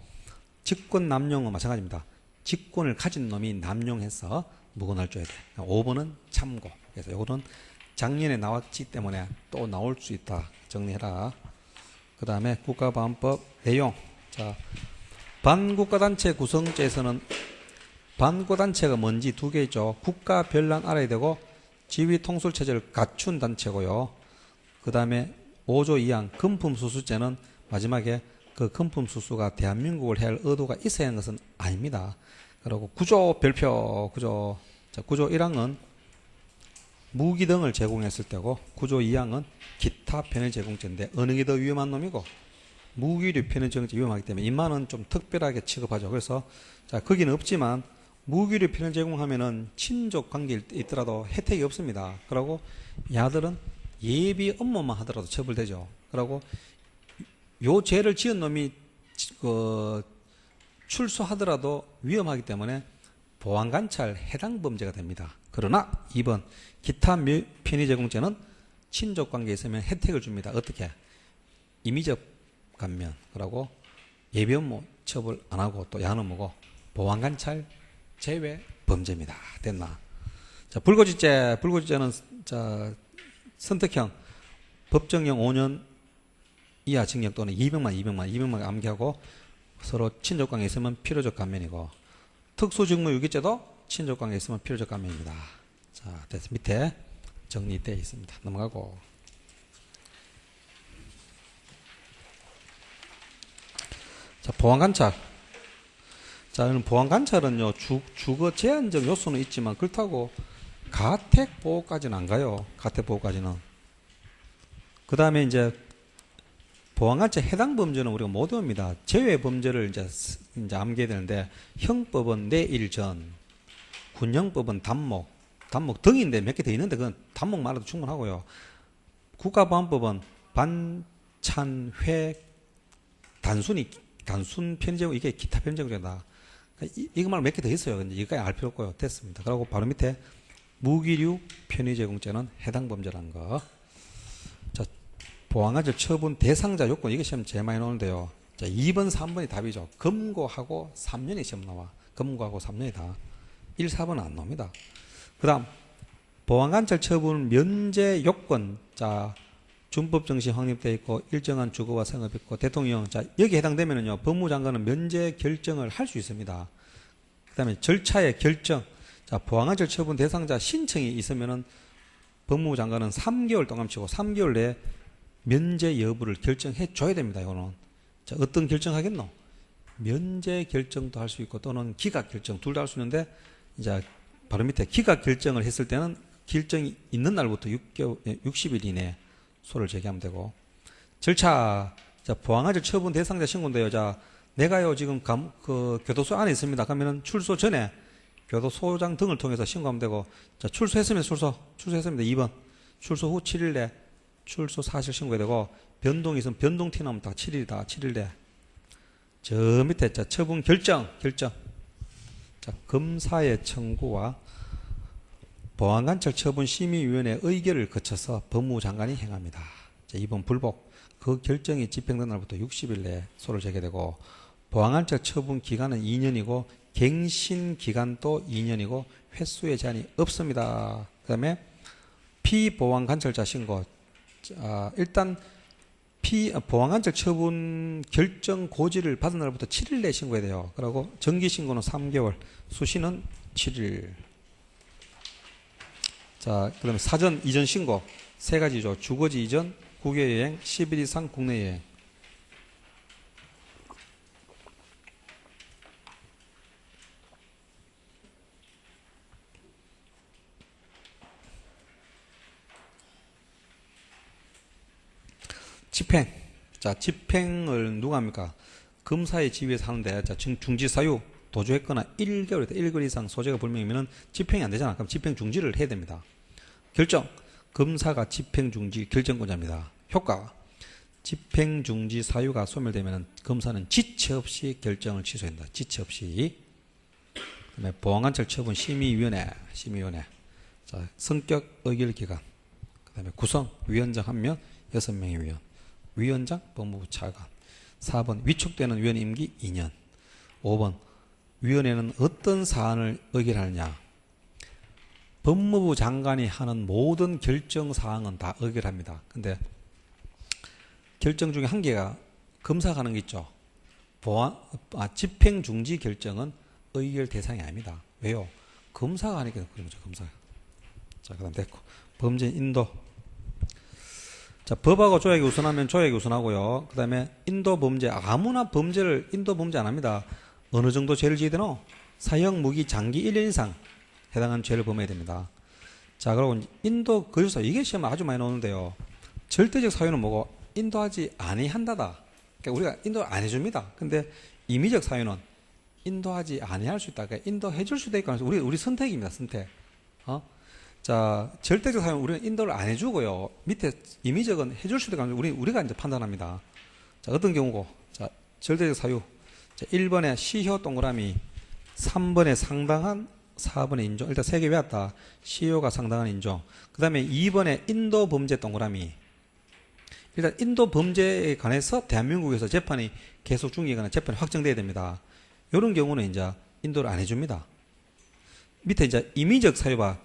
직권 남용은 마찬가지입니다. 직권을 가진 놈이 남용해서 무고날 줘야 돼. 5번은 참고. 그래서 이거는 작년에 나왔기 때문에 또 나올 수 있다. 정리해라. 그 다음에 국가보안법 내용. 자, 반국가단체 구성죄에서는 반국가단체가 뭔지 두 개 있죠. 국가별난 알아야 되고, 지휘통솔체제를 갖춘 단체고요. 그 다음에 5조 2항 금품수수죄는 마지막에 그 금품수수가 대한민국을 해야 할 의도가 있어야 하는 것은 아닙니다. 그리고 구조 별표, 구조. 자, 구조 1항은 무기 등을 제공했을 때고, 구조 2항은 기타 편의 제공자인데 어느 게 더 위험한 놈이고, 무기류 편의 제공자 위험하기 때문에 이만은 좀 특별하게 취급하죠. 그래서 자, 거기는 없지만 무기류 편의 제공하면은 친족 관계에 있더라도 혜택이 없습니다. 그러고 야들은 예비 업무만 하더라도 처벌되죠. 그러고 요 죄를 지은 놈이 출소하더라도 위험하기 때문에 보안관찰 해당 범죄가 됩니다. 그러나 2번 기타 편의 제공죄는 친족 관계에 있으면 혜택을 줍니다. 어떻게? 임의적 감면, 그러고 예비 업무 처벌 안 하고 또 야는 뭐고 보안관찰 제외 범죄입니다. 됐나? 자, 불구지죄는 자, 선택형 법정형 5년 이하 징역 또는 200만 암기하고 서로 친족 관계에 있으면 필요적 감면이고, 특수직무유기죄도 친족 관계에 있으면 필요적 감면입니다. 자, 됐습니다. 밑에 정리되어 있습니다. 넘어가고. 자, 보안관찰. 자, 보안관찰은요, 주거 제한적 요소는 있지만, 그렇다고 가택보호까지는 안 가요. 가택보호까지는. 그 다음에 이제, 보안관찰 해당 범죄는 우리가 못 외웁니다. 제외 범죄를 이제 암기해야 되는데, 형법은 내일 전, 군형법은 단목 등인데 몇 개 더 있는데, 그건 단목만 해도 충분하고요. 국가보안법은 반찬, 회, 단순 편의제공, 이게 기타 편의제공이다. 이거 말고 몇 개 더 있어요. 근데 이거까지 알 필요 없고요. 됐습니다. 그리고 바로 밑에 무기류 편의제공죄는 해당 범죄라는 거. 자, 보안관찰 처분 대상자 요건, 이게 시험 제일 많이 나오는데요. 자, 2번, 3번이 답이죠. 검거하고 3년이 시험 나와. 검거하고 3년이다. 1, 4번은 안 나옵니다. 그 다음, 보안관찰 처분 면제 요건. 자, 준법 정신 확립되어 있고 일정한 주거와 생업이 있고 대통령, 자, 여기 해당되면은요, 법무장관은 면제 결정을 할 수 있습니다. 그 다음에 절차의 결정. 자, 보안관찰 처분 대상자 신청이 있으면은 법무장관은 3개월 동안 치고 3개월 내에 면제 여부를 결정해 줘야 됩니다. 이거는. 자, 어떤 결정하겠노? 면제 결정도 할 수 있고 또는 기각 결정 둘 다 할 수 있는데, 이제 바로 밑에 기각 결정을 했을 때는 결정이 있는 날부터 60일 이내에 소를 제기하면 되고, 절차. 자, 보안관찰 처분 대상자 신고인데요. 자, 내가요 지금 교도소 안에 있습니다. 그러면은 출소 전에 교도소장 등을 통해서 신고하면 되고, 자, 출소했으면 출소했습니다. 2번 출소 후 7일 내 출소 사실 신고해야 되고, 변동이 있으면 변동 티 나면 다 7일이다. 7일 내. 저 밑에 자, 처분 결정. 자, 검사의 청구와 보안관찰 처분 심의위원회 의결을 거쳐서 법무장관이 행합니다. 자, 2번 불복. 그 결정이 집행된 날부터 60일 내에 소를 제기되고, 보안관찰 처분 기간은 2년이고 갱신 기간도 2년이고 횟수의 제한이 없습니다. 그 다음에 피보안관찰자 신고. 자, 일단 보안관찰 처분 결정 고지를 받은 날부터 7일 내에 신고해야 돼요. 그리고 정기신고는 3개월, 수시는 7일. 자, 그 다음에 사전 이전 신고 세 가지죠. 주거지 이전, 국외여행, 10일 이상 국내여행. 집행. 자, 집행을 누가 합니까? 검사의 지위에서 하는데, 자, 중지사유 도주했거나 1개월 이상 소재가 불명이면 집행이 안 되잖아. 그럼 집행 중지를 해야 됩니다. 결정. 검사가 집행 중지 결정권자입니다. 효과. 집행 중지 사유가 소멸되면 검사는 지체 없이 결정을 취소한다. 지체 없이. 그다음에 보안관찰 처분 심의위원회. 자, 성격 의결 기간. 그다음에 구성 위원장 1명, 6명의 위원. 위원장 법무부 차관. 4번 위촉되는 위원 임기 2년. 5번 위원회는 어떤 사안을 의결하느냐. 법무부 장관이 하는 모든 결정 사항은 다 의결합니다. 근데 결정 중에 한 개가 검사가 하는 게 있죠. 집행 중지 결정은 의결 대상이 아닙니다. 왜요? 검사가 하니까 그런 거죠. 검사가. 자, 그다음 됐고. 범죄 인도. 자, 법하고 조약이 우선하면 조약이 우선하고요. 그 다음에 인도 범죄, 아무나 인도 범죄 안 합니다. 어느 정도 죄를 지게 되노? 사형 무기 장기 1년 이상 해당하는 죄를 범해야 됩니다. 자, 그리고 인도 거짓 사유, 이게 시험에 아주 많이 나오는데요. 절대적 사유는 뭐고? 인도하지 아니한다다. 그러니까 우리가 인도를 안 해줍니다. 근데 임의적 사유는 인도하지 아니할 수 있다. 그러니까 인도해 줄 수도 있고, 우리 선택입니다. 선택. 자, 절대적 사유는 우리는 인도를 안 해주고요. 밑에 임의적은 해줄 수도 있고, 우리가 이제 판단합니다. 자, 어떤 경우고? 자, 절대적 사유. 자, 1번에 시효 동그라미, 3번에 상당한, 4번에 인종. 일단 3개 외웠다. 시효가 상당한 인종. 그 다음에 2번에 인도 범죄 동그라미. 일단 인도 범죄에 관해서 대한민국에서 재판이 계속 중이거나 재판이 확정돼야 됩니다. 이런 경우는 이제 인도를 안 해줍니다. 밑에 이제 임의적 사유봐.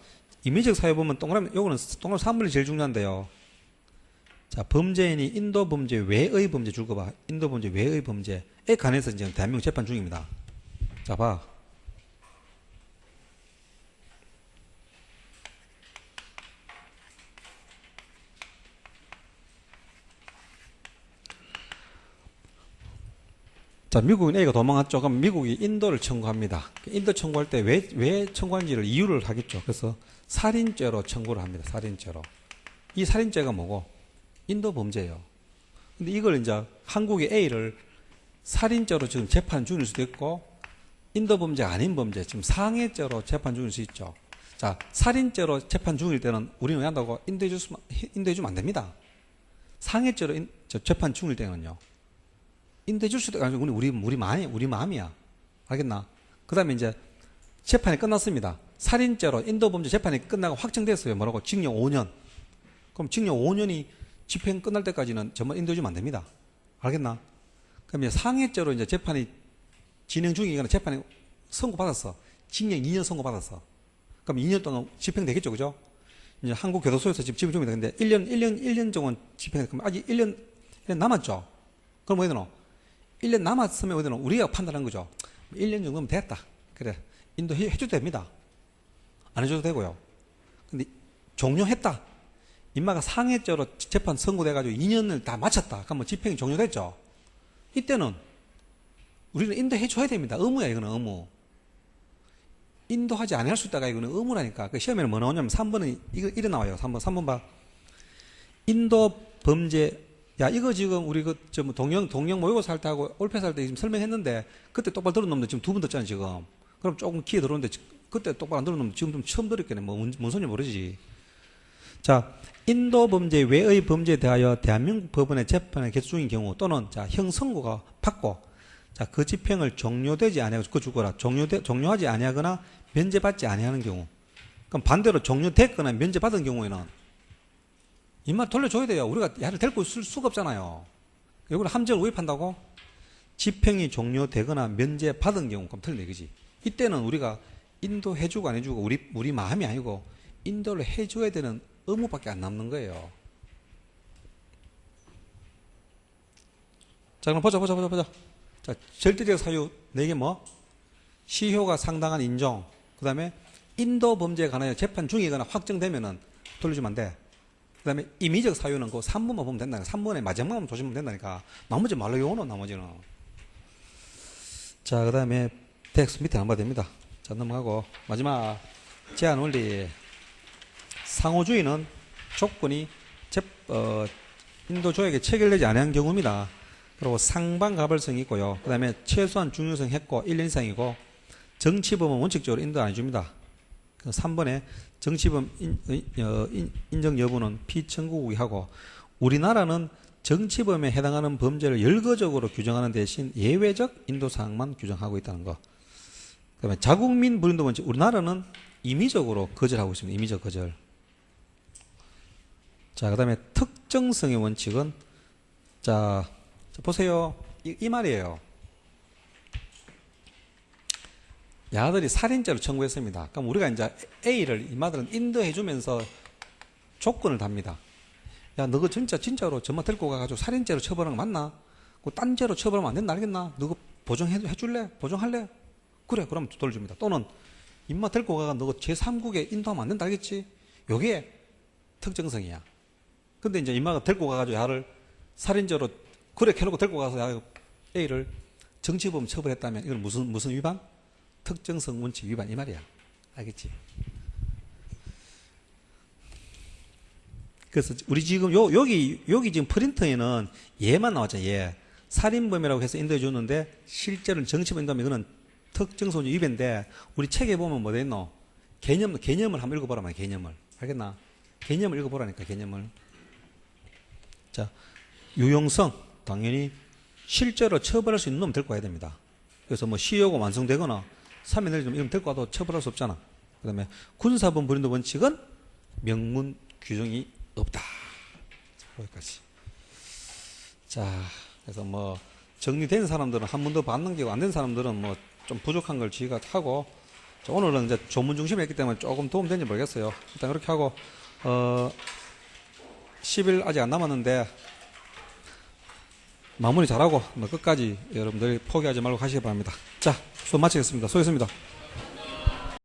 임의적 사유 보면 동그라미, 요거는 동그라미 3번이 제일 중요한데요. 자, 범죄인이 인도 범죄 외의 범죄 줄 거 봐. 인도 범죄 외의 범죄에 관해서 이제 대한민국 재판 중입니다. 자, 봐. 자, 미국인 A가 도망갔죠. 그럼 미국이 인도를 청구합니다. 인도 청구할 때 왜 청구한지를 이유를 하겠죠. 그래서 살인죄로 청구를 합니다. 살인죄로. 이 살인죄가 뭐고? 인도 범죄예요. 근데 이걸 이제 한국의 A를 살인죄로 지금 재판 중일 수도 있고, 인도 범죄 아닌 범죄, 지금 상해죄로 재판 중일 수 있죠. 자, 살인죄로 재판 중일 때는 우리는 왜 한다고? 인도해주면 안 됩니다. 상해죄로 재판 중일 때는요. 인도해줄 수도 있고, 우리 마음이야. 알겠나? 그 다음에 이제 재판이 끝났습니다. 살인죄로 인도 범죄 재판이 끝나고 확정됐어요. 뭐라고? 징역 5년. 그럼 징역 5년이 집행 끝날 때까지는 정말 인도해주면 안 됩니다. 알겠나? 그럼 이제 상해죄로 이제 재판이 진행 중이거나 재판이 선고받았어. 징역 2년 선고받았어. 그럼 2년 동안 집행되겠죠. 그죠? 이제 한국교도소에서 지금 집행 중입니다. 근데 1년 정도 집행했, 그럼 아직 1년 남았죠? 그럼 뭐 해야 되노? 1년 남았으면 어디는 우리가 판단한 거죠. 1년 정도면 됐다. 그래. 인도해줘도 됩니다. 안 해줘도 되고요. 근데 종료했다. 인마가 상해죄로 재판 선고돼가지고 2년을 다 마쳤다. 그러면 집행이 종료됐죠. 이때는 우리는 인도해줘야 됩니다. 의무야, 이거는 의무. 인도하지 않을 수 있다가 이거는 의무라니까. 그 시험에는 뭐 나오냐면 3번은 이래 나와요. 3번 봐. 인도 범죄, 야, 이거 지금 우리 동영 모의고사 할 때 하고 올패스 할 때 지금 설명했는데 그때 똑바로 들은 놈들 지금 2번 듣잖아, 지금. 그럼 조금 기회 들어오는데 그때 똑바로 안 들은 놈들 지금 좀 처음 들었겠네. 뭔 소리인지 모르지. 자, 인도 범죄 외의 범죄에 대하여 대한민국 법원의 재판에 개수 중인 경우 또는 자, 형 선고가 받고 자, 그 집행을 종료되지 아니하고 그 죽어라. 종료하지 아니하거나 면제받지 아니하는 경우. 그럼 반대로 종료됐거나 면제받은 경우에는 입맛 돌려줘야 돼요. 우리가 야를 데리고 있을 수가 없잖아요. 이걸 함정을 우입한다고? 집행이 종료되거나 면제받은 경우, 그럼 틀린 얘기지. 이때는 우리가 인도해주고 안 해주고 우리 마음이 아니고 인도를 해줘야 되는 의무밖에 안 남는 거예요. 자, 그럼 보자. 자, 절대적 사유 4개 뭐? 시효가 상당한 인정. 그 다음에 인도 범죄에 관하여 재판 중이거나 확정되면은 돌려주면 안 돼. 그 다음에 임의적 사유는 그 3번만 보면 된다니까. 3번에 마지막만 조심하면 된다니까. 나머지 말로 요거는 나머지는. 자, 그 다음에 텍스트 밑에 안 봐도 됩니다. 자, 넘어가고. 마지막 제한 원리. 상호주의는 조건이 인도 조약에 체결되지 않은 경우입니다. 그리고 상반가벌성이 있고요. 그 다음에 최소한 중요성 했고 1년 이상이고 정치범은 원칙적으로 인도 안 해줍니다. 3번에 정치범 인정 여부는 피청구국이 하고 우리나라는 정치범에 해당하는 범죄를 열거적으로 규정하는 대신 예외적 인도사항만 규정하고 있다는 거. 그 다음에 자국민 불인도 원칙. 우리나라는 임의적으로 거절하고 있습니다. 임의적 거절. 자, 그 다음에 특정성의 원칙은 자 보세요. 이 말이에요. 야들이 살인죄로 청구했습니다. 그럼 우리가 이제 A를 이마들은 인도해주면서 조건을 답니다. 야, 너가 진짜로 정말 데리고 가가지고 살인죄로 처벌하는 거 맞나? 그 딴 죄로 처벌하면 안 된다, 알겠나? 너가 보정해줄래? 보정할래? 그래, 그럼 돌려줍니다. 또는 임마 데리고 가가 너가 제3국에 인도하면 안 된다, 알겠지? 요게 특정성이야. 근데 이제 임마가 데리고 가가지고 야를 살인죄로 그래 캐놓고 데리고 가서 야 A를 정치범 처벌했다면 이건 무슨 위반? 특정성 원칙 위반 이 말이야. 알겠지? 그래서 우리 지금 여기 지금 프린터에는 얘만 나왔죠. 얘. 살인범이라고 해서 인도해 줬는데 실제로는 정치범 인도하면 이거는 특정소년 위배인데 우리 책에 보면 뭐 돼 있노? 개념을 한번 읽어보라 말 개념을. 알겠나? 개념을 읽어보라니까 개념을. 자, 유용성 당연히 실제로 처벌할 수 있는 놈 데리고 와야 됩니다. 그래서 뭐 시효가 완성되거나 3일 내리 좀 이러면 데리고 와도 처벌할 수 없잖아. 그 다음에 군사범 불인도 원칙은 명문 규정이 없다. 여기까지. 자, 그래서 뭐 정리된 사람들은 한 번 더 받는 게 안 된 사람들은 뭐 좀 부족한 걸 지가 하고, 자, 오늘은 이제 조문 중심에 했기 때문에 조금 도움 되는지 모르겠어요. 일단 그렇게 하고 10일 아직 안 남았는데 마무리 잘하고 뭐 끝까지 여러분들이 포기하지 말고 가시기 바랍니다. 자, 수업 마치겠습니다. 수고했습니다.